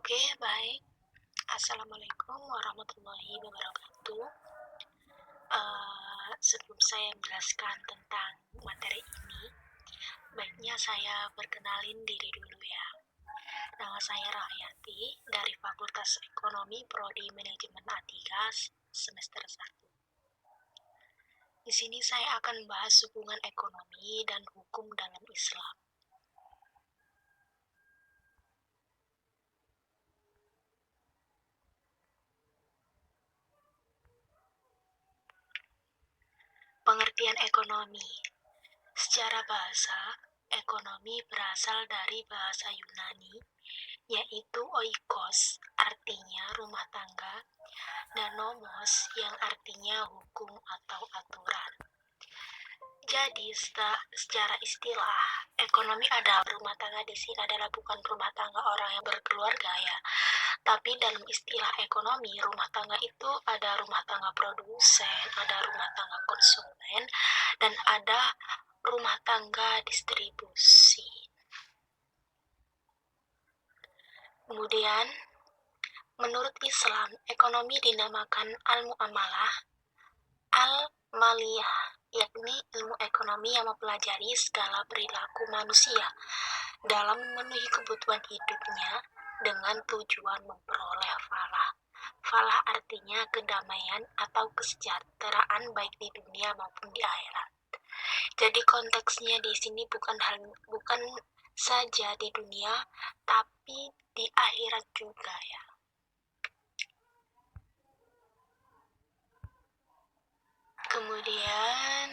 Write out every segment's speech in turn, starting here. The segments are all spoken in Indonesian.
Oke, baik. Assalamualaikum warahmatullahi wabarakatuh. Sebelum saya menjelaskan tentang materi ini, baiknya saya perkenalin diri dulu ya. Nama saya Rahyati dari Fakultas Ekonomi Prodi Manajemen A3 semester 1. Di sini saya akan membahas hubungan ekonomi dan hukum dalam Islam. Pengertian ekonomi. Secara bahasa, ekonomi berasal dari bahasa Yunani, yaitu oikos, artinya rumah tangga, dan nomos, yang artinya hukum atau aturan. Jadi, secara istilah, ekonomi adalah rumah tangga di sini adalah bukan rumah tangga orang yang berkeluarga ya. Tapi dalam istilah ekonomi, rumah tangga itu ada rumah tangga produsen, ada rumah tangga konsumen, dan ada rumah tangga distribusi. Kemudian, menurut Islam, ekonomi dinamakan al-mu'amalah, al-maliyah, yakni ilmu ekonomi yang mempelajari segala perilaku manusia dalam memenuhi kebutuhan hidupnya dengan tujuan memperoleh falah. Falah artinya kedamaian atau kesejahteraan baik di dunia maupun di akhirat. Jadi konteksnya di sini bukan saja di dunia, tapi di akhirat juga ya. Kemudian,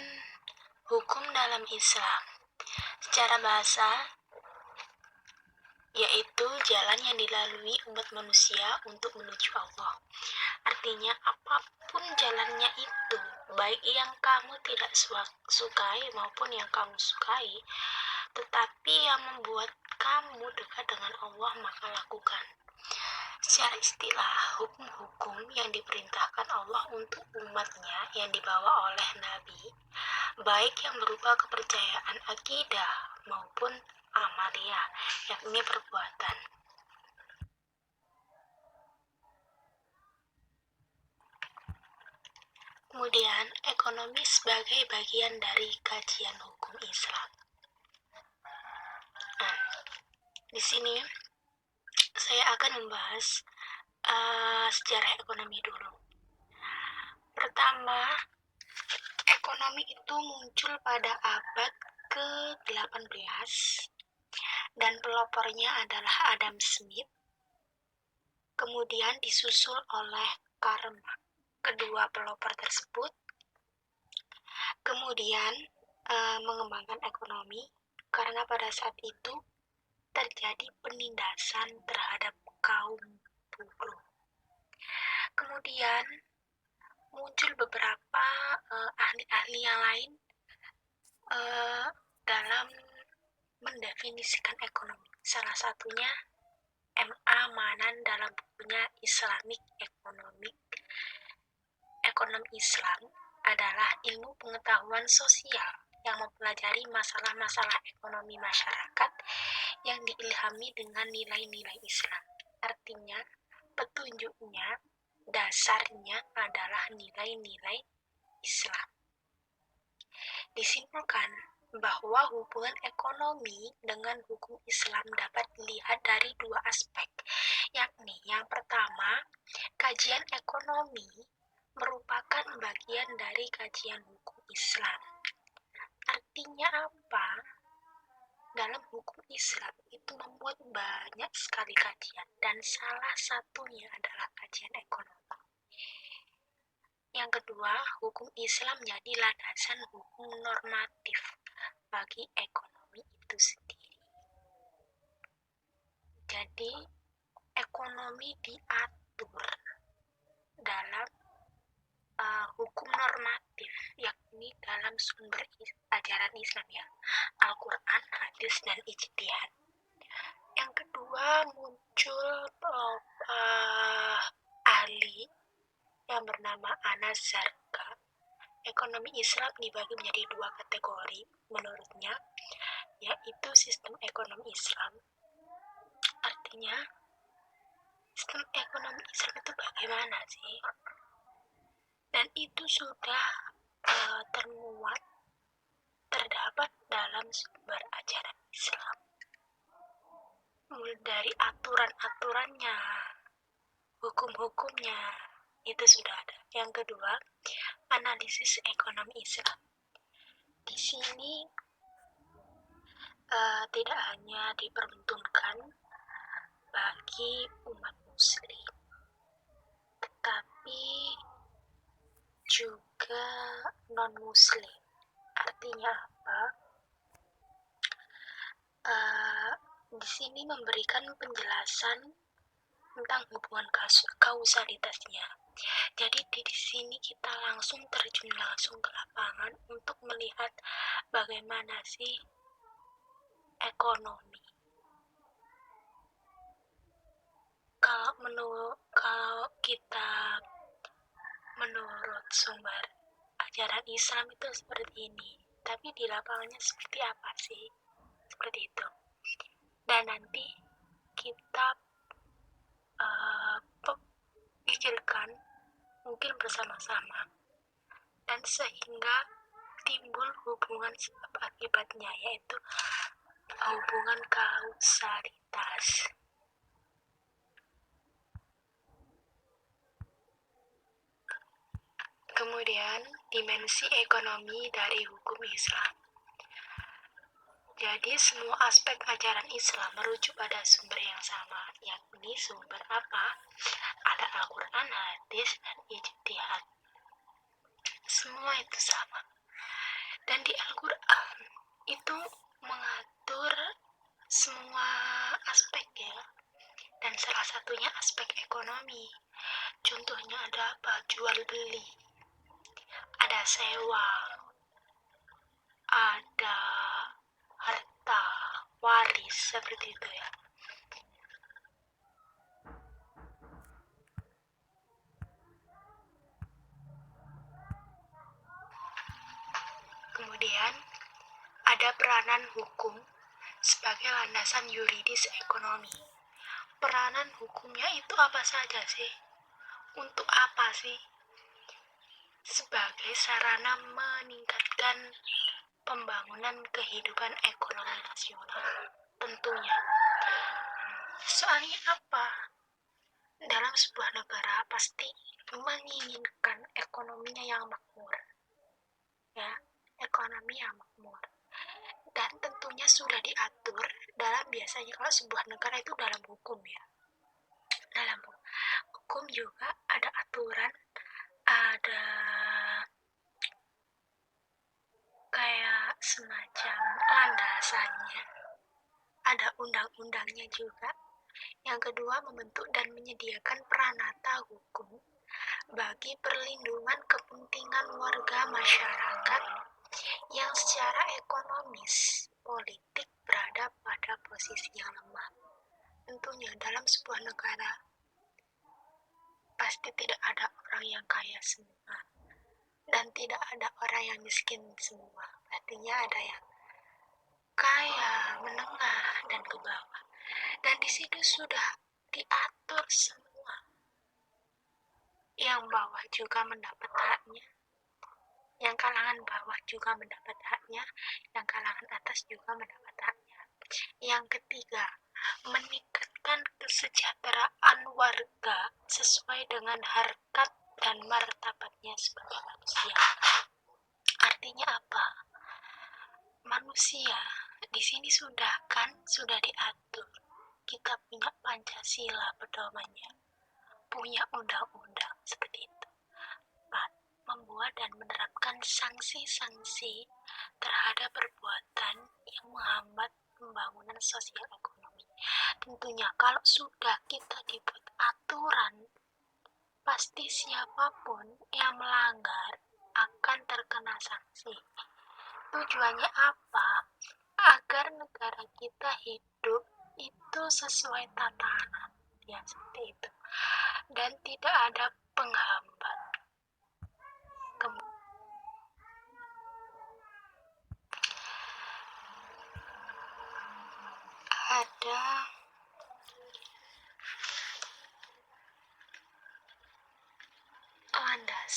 hukum dalam Islam. Secara bahasa, yaitu jalan yang dilalui umat manusia untuk menuju Allah. Artinya, apapun jalannya itu, baik yang kamu tidak sukai maupun yang kamu sukai, tetapi yang membuat kamu dekat dengan Allah, maka lakukan. Secara istilah, hukum-hukum yang diperintahkan Allah untuk umatnya yang dibawa oleh Nabi, baik yang berupa kepercayaan akidah maupun amaliyah, yakni perbuatan. Kemudian, ekonomi sebagai bagian dari kajian hukum Islam. Di sini saya akan membahas sejarah ekonomi dulu. Pertama, ekonomi itu muncul pada abad ke-18 dan pelopornya adalah Adam Smith. Kemudian disusul oleh Karl Marx. Kedua pelopor tersebut kemudian mengembangkan ekonomi karena pada saat itu terjadi penindasan terhadap kaum buruh. Kemudian muncul beberapa ahli-ahli yang lain dalam mendefinisikan ekonomi. Salah satunya M.A. Manan dalam bukunya Islamic Ekonomi Islam adalah ilmu pengetahuan sosial yang mempelajari masalah-masalah ekonomi masyarakat yang diilhami dengan nilai-nilai Islam. Artinya, petunjuknya, dasarnya adalah nilai-nilai Islam. Disimpulkan bahwa hubungan ekonomi dengan hukum Islam dapat dilihat dari dua aspek, yakni yang pertama, kajian ekonomi merupakan bagian dari kajian hukum Islam. Artinya apa? Dalam hukum Islam itu membuat banyak sekali kajian, dan salah satunya adalah kajian ekonomi. Yang kedua, hukum Islam menjadi landasan hukum normatif bagi ekonomi itu sendiri. Jadi, ekonomi diatur dalam hukum normatif, yakni dalam sumber ajaran Islam ya, Al-Quran, hadis, dan ijtihad. Yang kedua, muncul ahli yang bernama Anas Zarqa. Ekonomi Islam dibagi menjadi dua kategori menurutnya, yaitu sistem ekonomi Islam. Artinya, sistem ekonomi Islam itu bagaimana sih? Dan itu sudah terdapat dalam sumber ajaran Islam. Mulai dari aturan-aturannya, hukum-hukumnya, itu sudah ada. Yang kedua, analisis ekonomi Islam. Di sini tidak hanya diperuntukkan bagi umat muslim, tetapi juga non-muslim. Artinya apa? Di sini memberikan penjelasan tentang hubungan kausalitasnya. Jadi di sini kita langsung terjun langsung ke lapangan untuk melihat bagaimana sih ekonomi. Kalau kita menurut sumber ajaran Islam itu seperti ini, tapi di lapangannya seperti apa sih? Seperti itu. Dan nanti kita pikirkan mungkin bersama-sama, dan sehingga timbul hubungan sebab akibatnya, yaitu hubungan kausalitas. Kemudian dimensi ekonomi dari hukum Islam. Jadi semua aspek ajaran Islam merujuk pada sumber yang sama, yakni sumber apa? Ada Al-Quran, hadis, dan ijtihad. Semua itu sama. Dan di Al-Quran itu mengatur semua aspek ya. Dan salah satunya aspek ekonomi. Contohnya ada apa? Jual beli. Ada sewa. Ada harta waris, seperti itu ya. Kemudian ada peranan hukum sebagai landasan yuridis ekonomi. Peranan hukumnya itu apa saja sih? Untuk apa sih? Sebagai sarana meningkatkan pembangunan kehidupan ekonomi nasional, tentunya. Soalnya apa? Dalam sebuah negara pasti menginginkan ekonominya yang makmur, ya, ekonomi yang makmur. Dan tentunya sudah diatur dalam, biasanya kalau sebuah negara itu dalam hukum ya. Dalam hukum juga ada aturan, ada kayak semacam landasannya, ada undang-undangnya juga. Yang kedua, membentuk dan menyediakan peranata hukum bagi perlindungan kepentingan warga masyarakat yang secara ekonomis, politik berada pada posisi yang lemah. Tentunya dalam sebuah negara pasti tidak ada orang yang kaya semua dan tidak ada orang yang miskin semua. Artinya ada yang kaya, menengah, dan ke bawah. Dan di situ sudah diatur semua. Yang bawah juga mendapat haknya, yang kalangan bawah juga mendapat haknya, yang kalangan atas juga mendapat haknya. Yang ketiga, meningkatkan kesejahteraan warga sesuai dengan harkat dan martabatnya sebagai manusia. Artinya apa? Manusia di sini sudah diatur. Kita punya Pancasila pedomannya, punya undang-undang seperti itu. 4. Membuat dan menerapkan sanksi-sanksi terhadap perbuatan yang menghambat pembangunan sosial ekonomi. Tentunya kalau sudah kita dibuat aturan, pasti siapapun yang melanggar akan terkena sanksi. Tujuannya apa? Agar negara kita hidup itu sesuai tatanan, ya seperti itu, dan tidak ada penghambat. Ada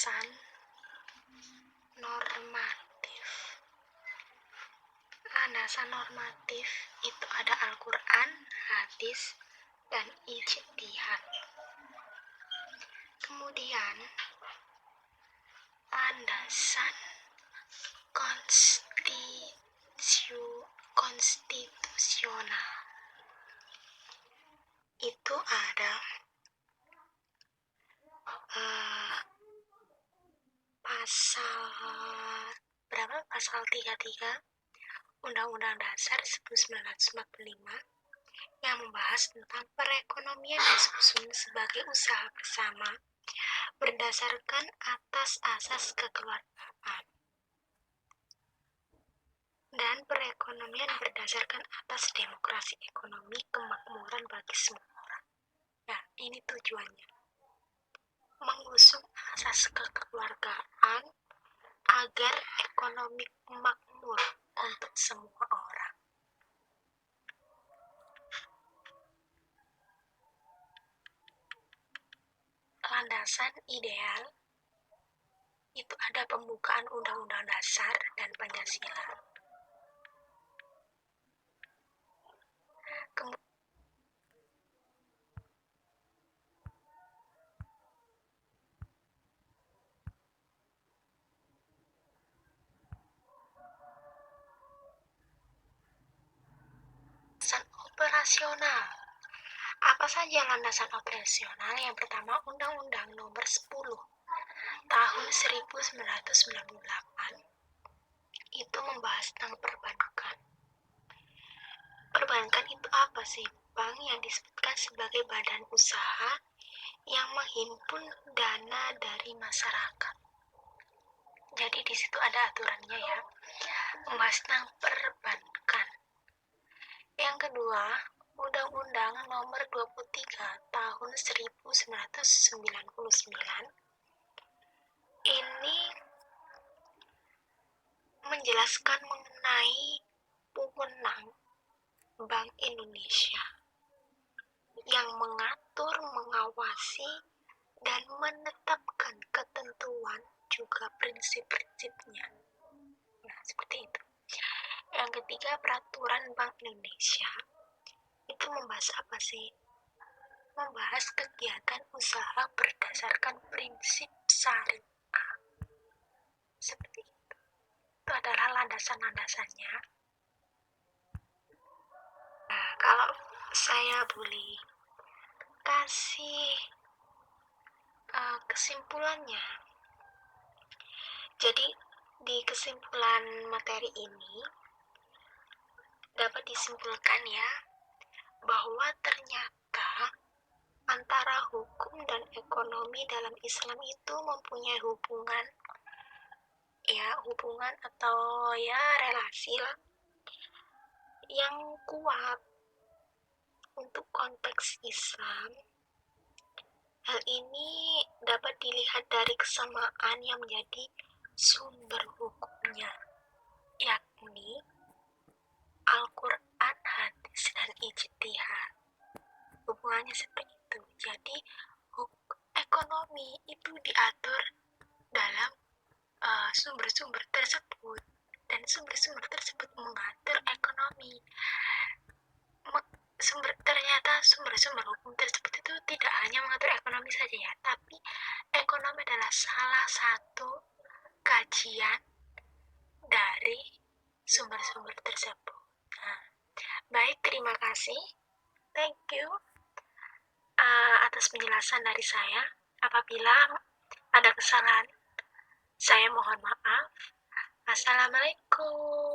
landasan normatif. Landasan normatif itu ada Al-Quran, hadis, dan ijtihad. Kemudian landasan konstitusional itu ada pasal 33 Undang-Undang Dasar 1945 yang membahas tentang perekonomian disusun sebagai usaha bersama berdasarkan atas asas kekeluargaan dan perekonomian berdasarkan atas demokrasi ekonomi kemakmuran bagi semua orang. Nah, ini tujuannya. Mengusung asas kekeluargaan agar ekonomi makmur untuk semua orang. Landasan ideal itu ada pembukaan Undang-Undang Dasar dan Pancasila. Landasan operasional. Apa saja landasan operasional? Yang pertama, Undang-Undang Nomor 10 Tahun 1998 itu membahas tentang perbankan. Perbankan itu apa sih? Bank yang disebutkan sebagai badan usaha yang menghimpun dana dari masyarakat. Jadi di situ ada aturannya ya, membahas tentang perbankan. Yang kedua, Undang-Undang Nomor 23 Tahun 1999 ini menjelaskan mengenai wewenang Bank Indonesia yang mengatur, mengawasi, dan menetapkan ketentuan juga prinsip-prinsipnya. Nah, seperti itu. Yang ketiga, Peraturan Bank Indonesia itu membahas apa sih? Membahas kegiatan usaha berdasarkan prinsip syariah. Seperti itu. Itu adalah landasan-landasannya. Nah, kalau saya boleh kasih kesimpulannya. Jadi, di kesimpulan materi ini dapat disimpulkan ya, bahwa ternyata antara hukum dan ekonomi dalam Islam itu mempunyai hubungan atau ya relasi lah yang kuat untuk konteks Islam. Hal ini dapat dilihat dari kesamaan yang menjadi sumber hukumnya, yakni Al-Quran, hadis, dan ijtihad. Hubungannya seperti itu. Jadi ekonomi itu diatur dalam sumber-sumber tersebut, dan sumber-sumber tersebut mengatur ekonomi. Ternyata sumber-sumber hukum tersebut itu tidak hanya mengatur ekonomi saja ya, tapi ekonomi adalah salah satu kajian dari sumber-sumber tersebut. Nah, baik, terima kasih. Thank you atas penjelasan dari saya. Apabila ada kesalahan, saya mohon maaf. Assalamualaikum.